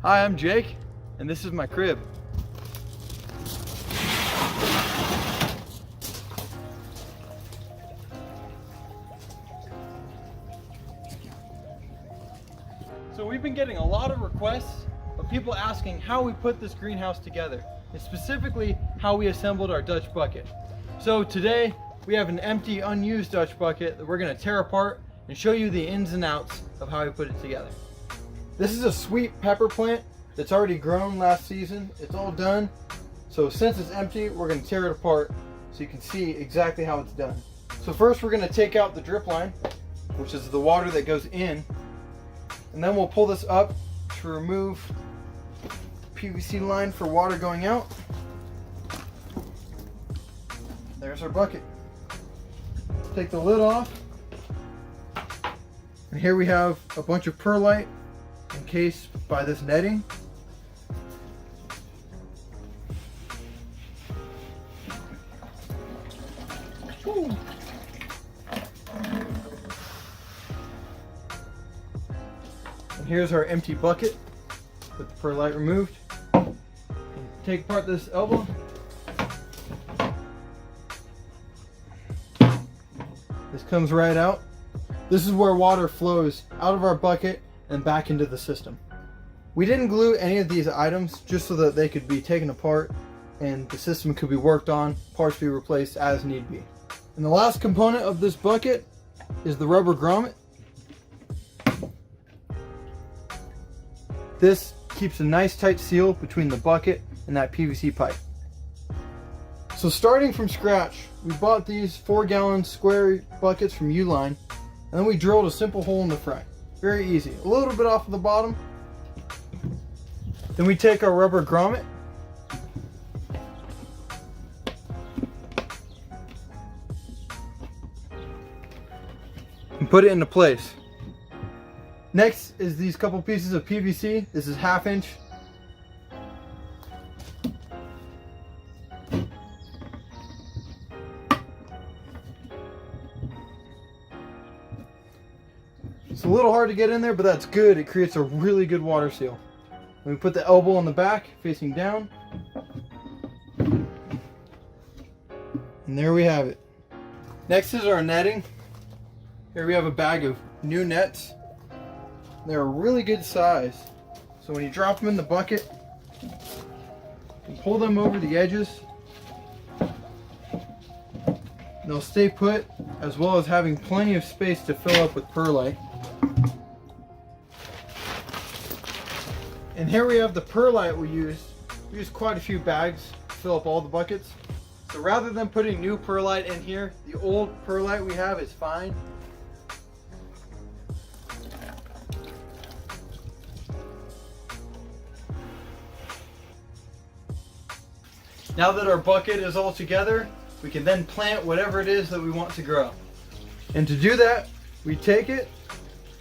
Hi, I'm Jake, and this is my crib. So we've been getting a lot of requests of people asking how we put this greenhouse together, and specifically how we assembled our Dutch bucket. So today we have an empty, unused Dutch bucket that we're going to tear apart and show you the ins and outs of how we put it together. This is a sweet pepper plant that's already grown last season. It's all done. So since it's empty, we're going to tear it apart so you can see exactly how it's done. So first we're going to take out the drip line, which is the water that goes in, and then we'll pull this up to remove PVC line for water going out. There's our bucket. Take the lid off, and here we have a bunch of perlite encased by this netting. Ooh. And here's our empty bucket with the perlite removed. Take apart this elbow. This comes right out. This is where water flows out of our bucket and back into the system. We didn't glue any of these items just so that they could be taken apart and the system could be worked on, parts be replaced as need be. And the last component of this bucket is the rubber grommet. This keeps a nice tight seal between the bucket and that PVC pipe. So starting from scratch, we bought these 4-gallon square buckets from Uline, and then we drilled a simple hole in the front. Very easy. A little bit off of the bottom. Then we take our rubber grommet and put it into place. Next is these couple pieces of PVC. This is 1/2 inch. It's a little hard to get in there, but that's good. It creates a really good water seal. We put the elbow on the back, facing down. And there we have it. Next is our netting. Here we have a bag of new nets. They're a really good size. So when you drop them in the bucket, you pull them over the edges. They'll stay put, as well as having plenty of space to fill up with perlite. And here we have the perlite we used. We used quite a few bags to fill up all the buckets. So rather than putting new perlite in here, the old perlite we have is fine. Now that our bucket is all together, we can then plant whatever it is that we want to grow. And to do that, we take it,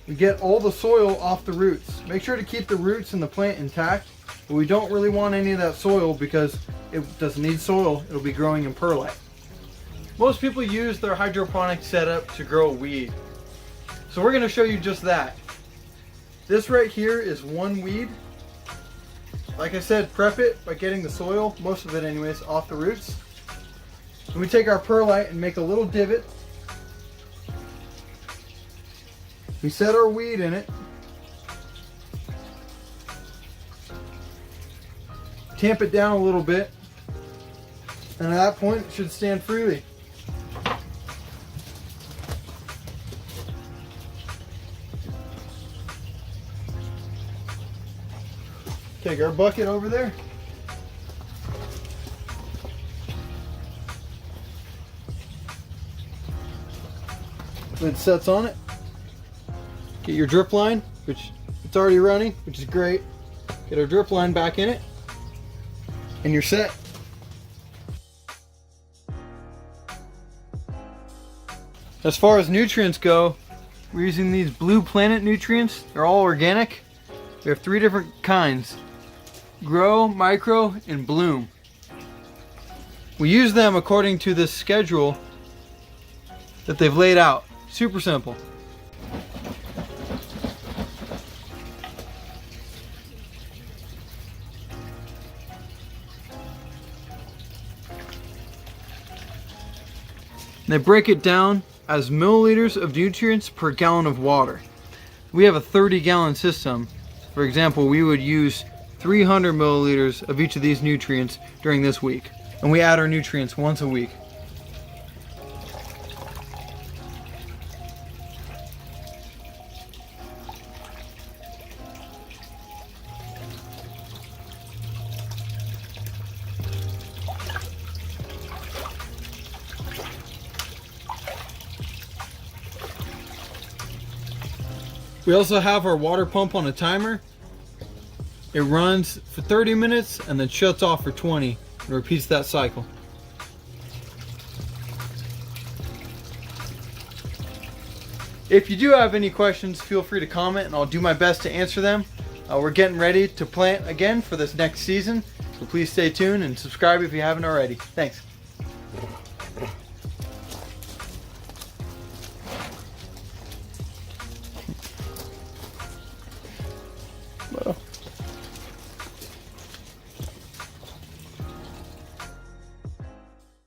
we get all the soil off the roots. Make sure to keep the roots and the plant intact, but we don't really want any of that soil because it doesn't need soil, it'll be growing in perlite. Most people use their hydroponic setup to grow weed. So we're gonna show you just that. This right here is one weed. Like I said, prep it by getting the soil, most of it anyways, off the roots. And we take our perlite and make a little divot. We set our weed in it. Tamp it down a little bit. And at that point, it should stand freely. Take our bucket over there. Lid sets on it. Get your drip line, which it's already running, which is great. Get our drip line back in it, and you're set. As far as nutrients go, we're using these Blue Planet nutrients. They're all organic. We have 3 different kinds: Grow, Micro, and Bloom. We use them according to this schedule that they've laid out. Super simple. They break it down as milliliters of nutrients per gallon of water. We have a 30-gallon system. For example, we would use 300 milliliters of each of these nutrients during this week. And we add our nutrients once a week. We also have our water pump on a timer. It runs for 30 minutes and then shuts off for 20 and repeats that cycle. If you do have any questions, feel free to comment and I'll do my best to answer them. We're getting ready to plant again for this next season, so please stay tuned and subscribe if you haven't already. Thanks.